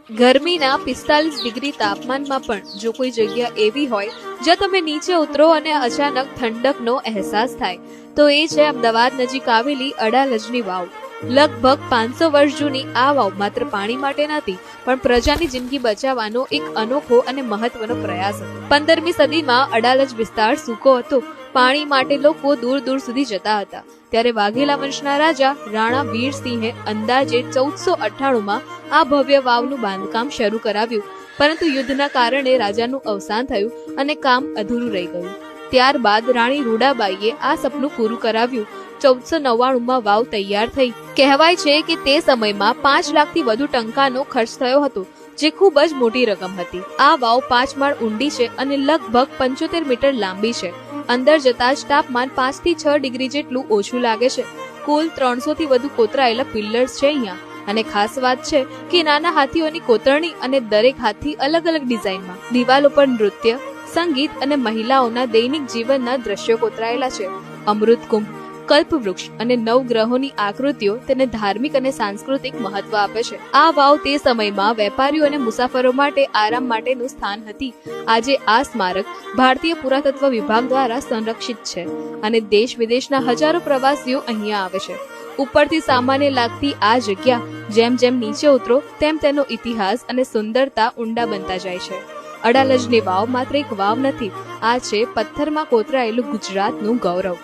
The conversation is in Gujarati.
ગરમીના 45 ડિગ્રી તાપમાનમાં પણ જો કોઈ જગ્યા એવી હોય જ્યાં તમે નીચે ઉતરો અને અચાનક ઠંડકનો અહેસાસ થાય તો એ છે અમદાવાદ નજીક આવેલી અડાલજની વાવ। લગભગ 500 વર્ષ જૂની આ વાવ માત્ર પાણી માટે નથી પણ પ્રજાની જિંદગી બચાવવાનો એક અનોખો અને મહત્વનો પ્રયાસ હતો। 15મી સદીમાં અડાલજ વિસ્તાર સૂકો હતો, પાણી માટે લોકો દૂર દૂર સુધી જતા હતા। ત્યારે વાઘેલા વંશના રાજા રાણા વીરસિંહે અંદાજે 1498માં આ ભવ્ય વાવનું બાંધકામ શરૂ કરાવ્યું, પરંતુ યુદ્ધના કારણે રાજાનું અવસાન થયું અને કામ અધૂરું રહી ગયું। ત્યારબાદ રાણી રૂડાબાઈએ આ સપનું પૂરું કરાવ્યું। 1499માં વાવ તૈયાર થઈ। કહેવાય છે કે તે સમયમાં 5 લાખથી વધુ ટંકાનો ખર્ચ થયો હતો, જે ખૂબ જ મોટી રકમ હતી। આ વાવ 5 માળ ઊંડી છે અને લગભગ 75 મીટર લાંબી છે। અંદર જતા જ તાપમાન 5 થી 6 ડિગ્રી જેટલું ઓછું લાગે છે। કુલ 300 થી વધુ કોતરાયેલા પિલ્લર્સ છે અહીંયા, અને ખાસ વાત છે કે નાના હાથીઓની કોતરણી અને દરેક હાથી અલગ અલગ ડિઝાઇનમાં। દિવાલો પર નૃત્ય, સંગીત અને મહિલાઓના દૈનિક જીવનના દ્રશ્યો કોતરાયેલા છે। અમૃતકુંભ, કલ્પવૃક્ષ અને નવગ્રહોની આકૃતિઓ તેને ધાર્મિક અને સાંસ્કૃતિક મહત્વ આપે છે। આ વાવ તે સમયમાં વેપારીઓ અને મુસાફરો માટે આરામ માટેનું સ્થાન હતી। આજે આ સ્મારક ભારતીય પુરાતત્વ વિભાગ દ્વારા સંરક્ષિત છે અને દેશ વિદેશના હજારો પ્રવાસીઓ અહીંયા આવે છે। ઉપરથી સામાન્ય લાગતી આ જગ્યા જેમ જેમ નીચે ઉતરો તેમ તેનો ઇતિહાસ અને સુંદરતા ઊંડા બનતા જાય છે। અડાલજની વાવ માત્ર એક વાવ નથી, આ છે પથ્થરમાં કોતરાયેલું ગુજરાતનું ગૌરવ।